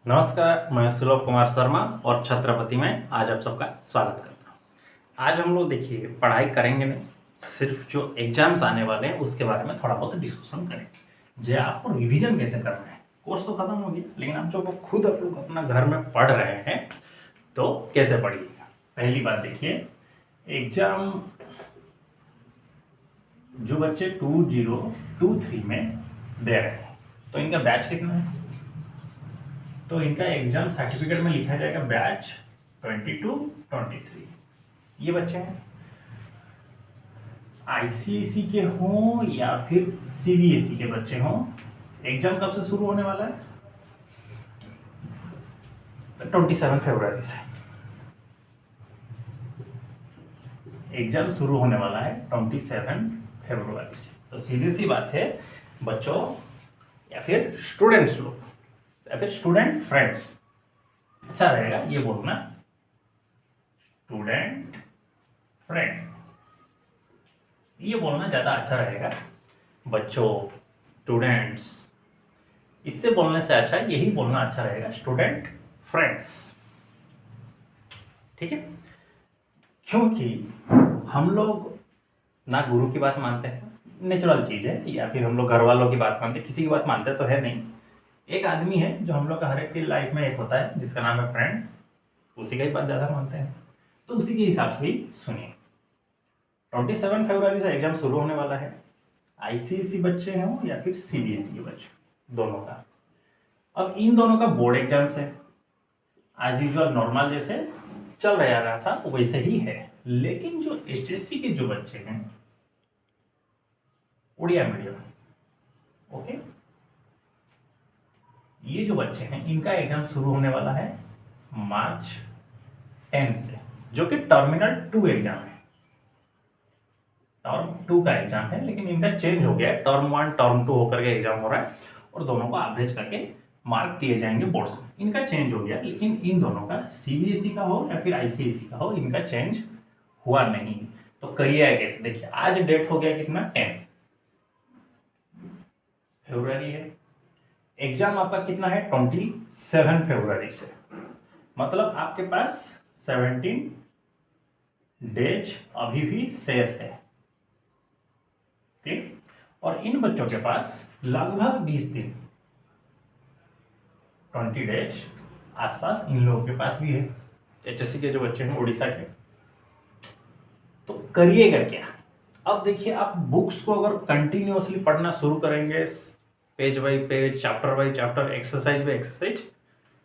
नमस्कार, मैं सुलभ कुमार शर्मा और छत्रपति में आज आप सबका स्वागत करता हूँ। आज हम लोग देखिए पढ़ाई करेंगे नहीं, सिर्फ जो एग्जाम्स आने वाले हैं उसके बारे में थोड़ा बहुत डिस्कशन करेंगे। जो आपको रिवीजन कैसे करना है, कोर्स तो खत्म हो गया, लेकिन आप जो खुद आप लोग अपना घर में पढ़ रहे हैं तो कैसे पढ़िएगा। पहली बात देखिए, एग्जाम जो बच्चे 2023 में दे रहे हैं तो इनका बैच कितना है, तो इनका एग्जाम सर्टिफिकेट में लिखा जाएगा बैच 22-23। ये बच्चे हैं आईसीएसई के हों या फिर सीबीएसई के बच्चे हों। एग्जाम कब से शुरू होने वाला है? 27 फरवरी से एग्जाम शुरू होने वाला है, 27 फरवरी से। तो सीधी सी बात है बच्चों या फिर स्टूडेंट्स लोग या फिर स्टूडेंट फ्रेंड्स, अच्छा रहेगा ये बोलना स्टूडेंट फ्रेंड, ये बोलना ज़्यादा अच्छा रहेगा। बच्चों, स्टूडेंट्स, इससे बोलने से अच्छा यही बोलना अच्छा रहेगा स्टूडेंट फ्रेंड्स, ठीक है। क्योंकि हम लोग ना गुरु की बात मानते हैं, नेचुरल चीज़ है, या फिर हम लोग घर वालों की बात मानते हैं, किसी की बात मानते तो है नहीं। एक आदमी है जो हम लोग का हर एक की लाइफ में एक होता है जिसका नाम है फ्रेंड, उसी का ही बात ज़्यादा मानते हैं, तो उसी के हिसाब से ही सुनिए। 27 फरवरी से एग्जाम शुरू होने वाला है, आईसीएसई बच्चे हों या फिर सीबीएसई के बच्चे, दोनों का। अब इन दोनों का बोर्ड एग्जाम्स है, आज यूजुअल नॉर्मल जैसे चल रहा था वैसे ही है। लेकिन जो एचएससी के जो बच्चे हैं उड़िया मीडियम, ओके, ये जो बच्चे हैं इनका एग्जाम शुरू होने वाला है मार्च 10 से, जो कि टर्मिनल 2 एग्जाम है, टर्म 2 का एग्जाम है, लेकिन इनका चेंज हो गया है, टर्म 1 टर्म 2 होकर के एग्जाम हो रहा है और दोनों को एवरेज करके मार्क दिए जाएंगे बोर्ड से। इनका चेंज हो गया, लेकिन इन दोनों का सीबीएसई का हो या फिर आईसीएसई का हो, इनका चेंज हुआ नहीं। तो करिए कैसे, देखिए आज डेट हो गया कितना, 10 फरवरी है, एग्जाम आपका कितना है 27 फरवरी से, मतलब आपके पास 17 डेज अभी भी शेष है, ठीक। और इन बच्चों के पास लगभग 20 दिन, 20 डेज आसपास इन लोगों के पास भी है, एचएससी के जो बच्चे हैं उड़ीसा के। तो करिएगा क्या, अब देखिए आप बुक्स को अगर कंटिन्यूअसली पढ़ना शुरू करेंगे, page by page, chapter by chapter, exercise by exercise,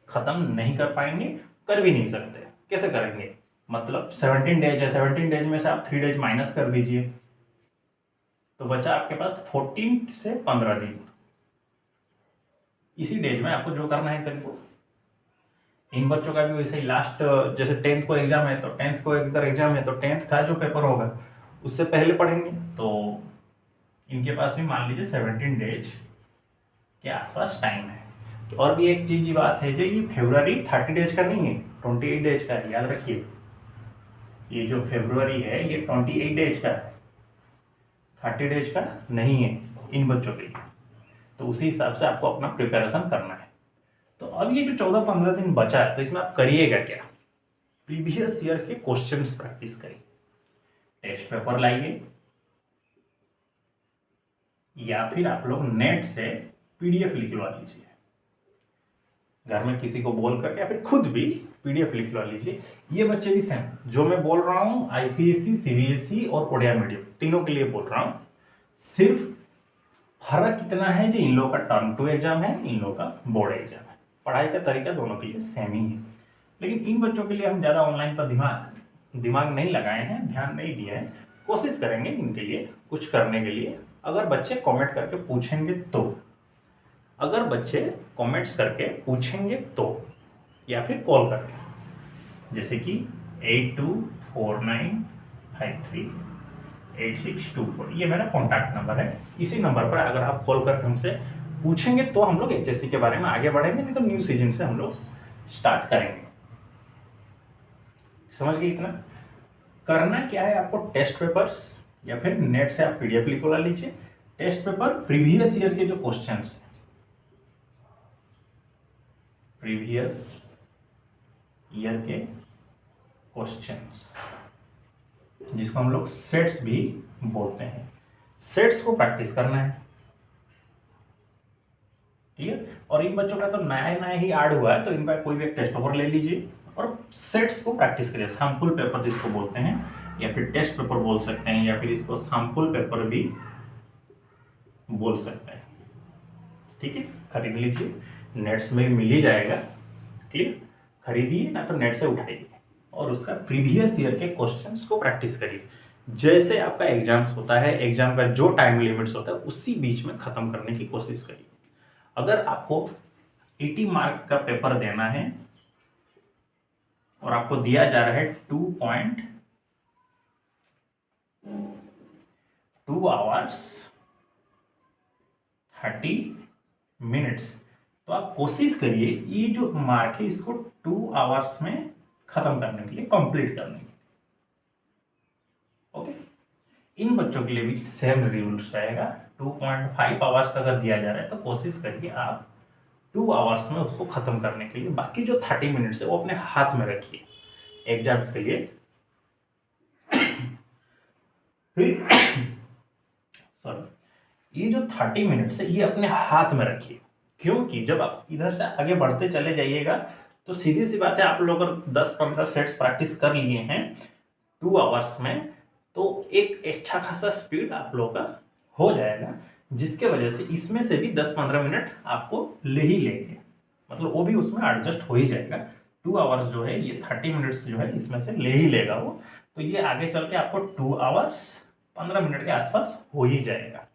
खत्म नहीं कर पाएंगे, कर भी नहीं सकते। कैसे करेंगे, मतलब 17 डेज है, 17 डेज में से आप 3 डेज माइनस कर दीजिए, तो बचा आपके पास 14 से 15 दिन। इसी डेज में आपको जो करना है करिए। इन बच्चों का भी वैसे ही लास्ट, जैसे 10th को एग्जाम है तो 10th को इधर एग्जाम है, तो 10th का जो पेपर होगा उससे पहले पढ़ेंगे, तो इनके पास भी मान लीजिए 17 डेज के आसपास टाइम है। तो और भी एक चीज की बात है, जो ये फरवरी 30 डेज का नहीं है, 28 डेज का है, याद रखिए। ये जो फरवरी है ये 28 डेज का है, 30 डेज का नहीं है इन बच्चों के लिए। तो उसी हिसाब से आपको अपना प्रिपरेशन करना है। तो अब ये जो 14-15 दिन बचा है, तो इसमें आप करिएगा क्या, प्रीवियस ईयर के क्वेश्चंस प्रैक्टिस करिए, टेस्ट पेपर लाइए, या फिर आप लोग नेट से पीडीएफ लिखवा लीजिए, घर में किसी को बोल करके, या फिर खुद भी पीडीएफ लिखवा लीजिए। ये बच्चे भी सेम, जो मैं बोल रहा हूँ आईसीएसई, सीबीएसई और उड़िया मीडियम तीनों के लिए बोल रहा हूँ। सिर्फ फर्क इतना है जो इन लोगों का टर्म 2 एग्जाम है, इन लोगों का बोर्ड एग्जाम है, पढ़ाई का तरीका दोनों के लिए सेम ही है। लेकिन इन बच्चों के लिए हम ज़्यादा ऑनलाइन पर दिमाग नहीं लगाए हैं, ध्यान नहीं दिए हैं। कोशिश करेंगे इनके लिए कुछ करने के लिए, अगर बच्चे कमेंट करके पूछेंगे तो, अगर बच्चे कमेंट्स करके पूछेंगे तो, या फिर कॉल करके, जैसे कि 8249538624, ये मेरा कॉन्टैक्ट नंबर है। इसी नंबर पर अगर आप कॉल करके हमसे पूछेंगे तो हम लोग एचएससी के बारे में आगे बढ़ेंगे, नहीं तो न्यू सीजन से हम लोग स्टार्ट करेंगे। समझ गए इतना। करना क्या है आपको, टेस्ट पेपर्स या फिर नेट से आप पीडीएफ निकलवा लीजिए, टेस्ट पेपर प्रीवियस ईयर के जो क्वेश्चंस हैं प्रीवियस ईयर के क्वेश्चंस, जिसको हम लोग सेट्स भी बोलते हैं। सेट्स को प्रैक्टिस करना है, क्लियर। और इन बच्चों का तो नया नया ही ऐड हुआ है, तो इनका कोई भी एक टेस्ट पेपर ले लीजिए और सेट्स को प्रैक्टिस करिए। सैम्पल पेपर जिसको बोलते हैं, या फिर टेस्ट पेपर बोल सकते हैं, या फिर इसको सैम्पल पेपर भी बोल सकते हैं, ठीक है। खरीद लीजिए, नेट्स में मिल ही जाएगा, क्लियर। खरीदिए ना तो नेट से उठाइए और उसका प्रीवियस ईयर के क्वेश्चंस को प्रैक्टिस करिए। जैसे आपका एग्जाम्स होता है, एग्जाम का जो टाइम लिमिट्स होता है उसी बीच में खत्म करने की कोशिश करिए। अगर आपको 80 मार्क का पेपर देना है और आपको दिया जा रहा है 2.2 आवर्स 30 मिनट्स, तो आप कोशिश करिए ये जो मार्क है इसको 2 आवर्स में खत्म करने के लिए, कंप्लीट करने के लिए, ओके। इन बच्चों के लिए भी सेम रूल्स रहेगा। 2.5 आवर्स का अगर दिया जा रहा है तो कोशिश करिए आप 2 आवर्स में उसको खत्म करने के लिए। बाकी जो 30 मिनट्स है वो अपने हाथ में रखिए एग्जाम्स के लिए। सॉरी, ये जो 30 मिनट्स है ये अपने हाथ में रखिए, क्योंकि जब आप इधर से आगे बढ़ते चले जाइएगा तो सीधी सी बात है, आप लोग अगर 10-15 सेट्स प्रैक्टिस कर लिए हैं 2 आवर्स में, तो एक अच्छा खासा स्पीड आप लोगों का हो जाएगा, जिसके वजह से इसमें से भी 10-15 मिनट आपको ले ही लेंगे, मतलब वो भी उसमें एडजस्ट हो ही जाएगा। 2 आवर्स जो है ये 30 मिनट्स जो है इसमें से ले ही लेगा वो, तो ये आगे चल के आपको 2 आवर्स 15 मिनट के आसपास हो ही जाएगा।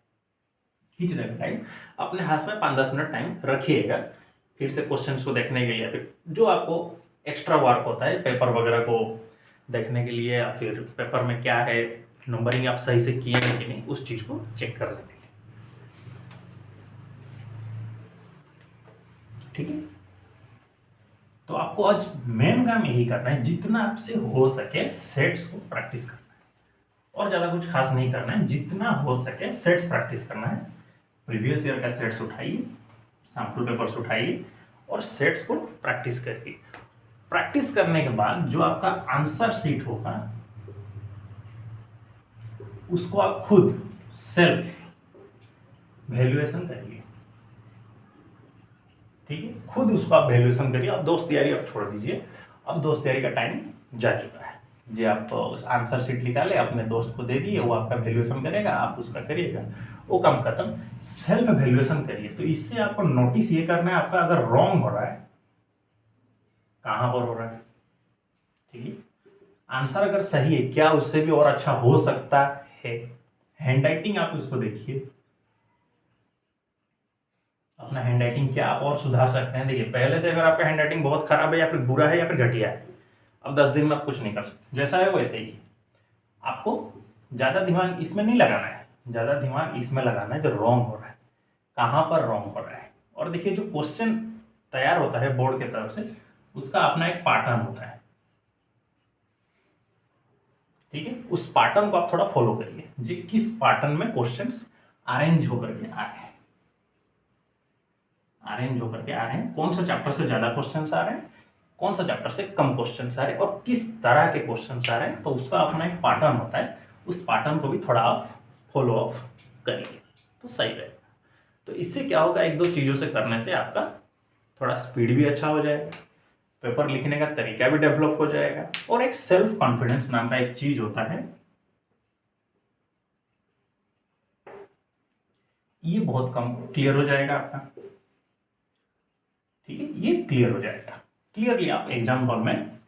खींचने का टाइम अपने हाथ में 5-10 मिनट टाइम रखिएगा, फिर से क्वेश्चंस को देखने के लिए, फिर जो आपको एक्स्ट्रा वर्क होता है पेपर वगैरह को देखने के लिए, या फिर पेपर में क्या है, नंबरिंग आप सही से किए हैं कि नहीं, उस चीज को चेक करने के लिए, ठीक है। तो आपको आज मेन काम यही करना है, जितना आपसे हो सके सेट्स को प्रैक्टिस करना है, और ज्यादा कुछ खास नहीं करना है, जितना हो सके सेट्स प्रैक्टिस करना है। प्रीवियस ईयर का सेट्स उठाइए, सैम्पल पेपर्स उठाइए और सेट्स को प्रैक्टिस करिए। प्रैक्टिस करने के बाद जो आपका आंसर शीट होगा उसको आप खुद सेल्फ वैल्यूएशन करिए, ठीक है। खुद उसको आप वैल्यूएशन करिए। अब दोस्त यारी आप छोड़ दीजिए, अब दोस्त यारी का टाइम जा चुका है। जी आप उस आंसर शीट निकाले, अपने दोस्त को दे दिए, वो आपका वैल्यूएशन करेगा, आप उसका करिएगा, वो काम खत्म। सेल्फ वैल्यूएशन करिए। तो इससे आपको नोटिस ये करना है आपका अगर रॉन्ग हो रहा है कहां पर हो रहा है, ठीक है। आंसर अगर सही है क्या उससे भी और अच्छा हो सकता है। हैंडराइटिंग आप उसको देखिए, अपना हैंडराइटिंग क्या आप और सुधार सकते हैं। देखिए पहले से अगर आपका हैंडराइटिंग बहुत खराब है, या फिर बुरा है, या फिर घटिया है, अब 10 दिन में आप कुछ नहीं कर सकते, जैसा है वैसे ही। आपको ज्यादा दिमाग इसमें नहीं लगाना है, ज्यादा दिमाग इसमें लगाना है जो रॉन्ग हो रहा है, कहां पर रॉन्ग हो रहा है। और देखिए जो क्वेश्चन तैयार होता है बोर्ड की तरफ से, उसका अपना एक पैटर्न होता है, ठीक है। उस पैटर्न को आप थोड़ा फॉलो करिए, जी किस पैटर्न में क्वेश्चंस अरेंज होकर के आ रहे हैं, अरेंज होकर के आ रहे हैं, कौन सा चैप्टर से ज्यादा क्वेश्चंस आ रहे हैं, कौन सा चैप्टर से कम क्वेश्चंस आ रहे हैं, और किस तरह के क्वेश्चंस आ रहे हैं। तो उसका अपना एक पैटर्न होता है, उस पैटर्न को भी थोड़ा आप फॉलो अप करिए तो सही रहेगा। तो इससे क्या होगा, एक दो चीजों से करने से आपका थोड़ा स्पीड भी अच्छा हो जाएगा, पेपर लिखने का तरीका भी डेवलप हो जाएगा, और एक सेल्फ कॉन्फिडेंस नाम का एक चीज होता है, ये बहुत कम क्लियर हो जाएगा आपका, ठीक है। ये क्लियर हो जाएगा, क्लियरली आप एग्जाम हॉल में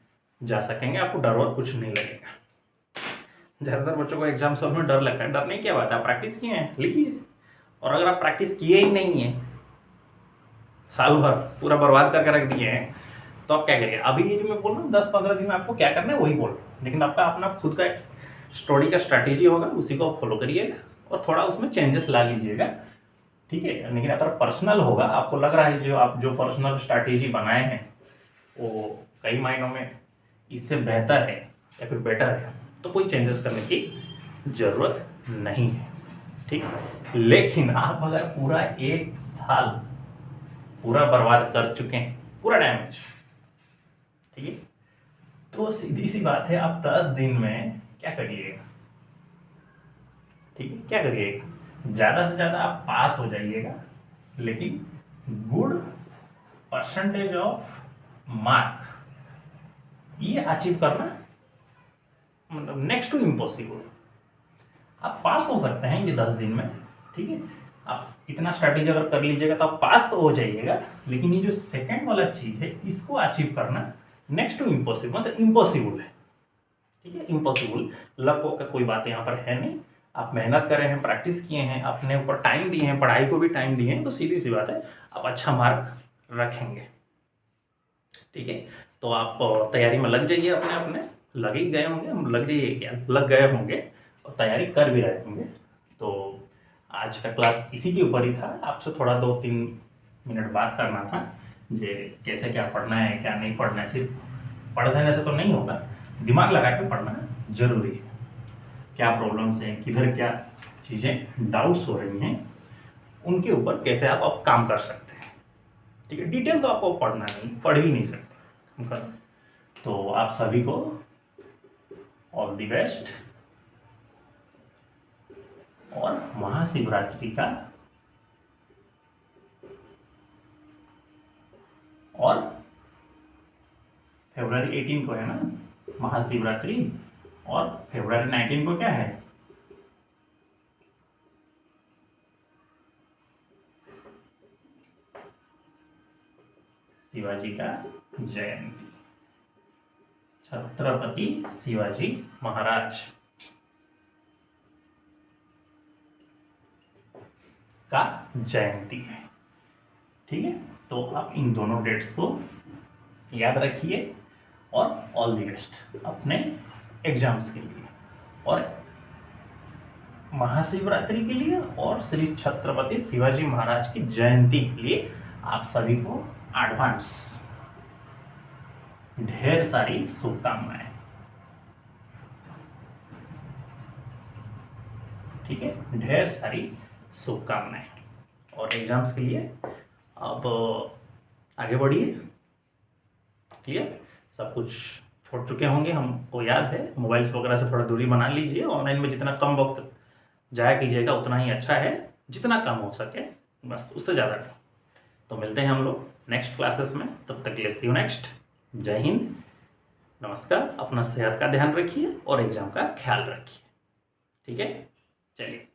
जा सकेंगे, आपको डर और कुछ नहीं लगेगा। ज्यादातर बच्चों को एग्जाम हॉल में डर लगता है, डर नहीं क्या बात है, आप प्रैक्टिस किए हैं लिखिए। और अगर आप प्रैक्टिस किए ही नहीं है, साल भर पूरा बर्बाद करके रख दिए हैं, तो आप क्या करिए। अभी ये जो मैं बोल रहा हूँ 10-15 दिन में आपको क्या करना है वही बोल रहा हूँ, लेकिन आपका अपना खुद का एक स्टडी का स्ट्रैटेजी होगा, उसी को आप फॉलो करिएगा और थोड़ा उसमें चेंजेस ला लीजिएगा, ठीक है। लेकिन अगर पर्सनल होगा, आपको लग रहा है जो आप जो पर्सनल स्ट्रैटेजी बनाए हैं वो कई मायनों में इससे बेहतर है या फिर बेटर है, तो कोई चेंजेस करने की जरूरत नहीं है, ठीक है। लेकिन आप अगर पूरा 1 साल पूरा बर्बाद कर चुके हैं, पूरा डैमेज। ठीक है, तो सीधी सी बात है, आप 10 दिन में क्या करिएगा? ठीक है, क्या करिएगा? ज़्यादा से ज़्यादा आप पास हो जाइएगा, लेकिन गुड परसेंटेज ऑफ मार्क ये अचीव करना मतलब नेक्स्ट टू इम्पॉसिबल। आप पास हो सकते हैं ये 10 दिन में, ठीक है, आप इतना स्ट्रैटेजी अगर कर लीजिएगा तो आप पास तो हो जाइएगा, लेकिन ये जो सेकंड वाला चीज है इसको अचीव करना नेक्स्ट टू इम्पॉसिबल, मतलब इम्पॉसिबल है। ठीक है, इम्पॉसिबल। लक का कोई बात यहाँ पर है नहीं। आप मेहनत कर रहे हैं, प्रैक्टिस किए हैं, अपने ऊपर टाइम दिए हैं, पढ़ाई को भी टाइम दिए हैं, तो सीधी सी बात है आप अच्छा मार्क रखेंगे। ठीक है, तो आप तैयारी में लग जाइए, अपने अपने लग ही गए होंगे, हम लग जाइए क्या, लग गए होंगे और तैयारी कर भी रहे होंगे। तो आज का क्लास इसी के ऊपर ही था, आपसे थोड़ा 2-3 मिनट बात करना था जे कैसे क्या पढ़ना है क्या नहीं पढ़ना है। सिर्फ पढ़ देने से तो नहीं होगा, दिमाग लगा के पढ़ना जरूरी है। क्या प्रॉब्लम्स हैं, किधर क्या चीज़ें डाउट्स हो रही हैं, उनके ऊपर कैसे आप काम कर सकते हैं। ठीक है, डिटेल तो आपको पढ़ना नहीं, पढ़ भी नहीं सकते। तो आप सभी को ऑल द बेस्ट, और महाशिवरात्रि का और फरवरी 18 को है ना महाशिवरात्रि, और फरवरी 19 को क्या है? शिवाजी का जयंती, छत्रपति शिवाजी महाराज का जयंती है। ठीक है, तो आप इन दोनों डेट्स को याद रखिए, और ऑल द बेस्ट अपने एग्जाम्स के लिए, और महाशिवरात्रि के लिए, और श्री छत्रपति शिवाजी महाराज की जयंती के लिए आप सभी को एडवांस ढेर सारी शुभकामनाएं। ठीक है, ढेर सारी शुभकामनाएं, और एग्जाम्स के लिए अब आगे बढ़िए। क्लियर, सब कुछ छोड़ चुके होंगे, हमको याद है। मोबाइल्स वगैरह से थोड़ा दूरी बना लीजिए, ऑनलाइन में जितना कम वक्त जाया कीजिएगा उतना ही अच्छा है, जितना कम हो सके बस, उससे ज़्यादा नहीं। तो मिलते हैं हम लोग नेक्स्ट क्लासेस में, तब तक के लिए सी यू नेक्स्ट। जय हिंद, नमस्कार। अपना सेहत का ध्यान रखिए और एग्जाम का ख्याल रखिए। ठीक है, चलिए।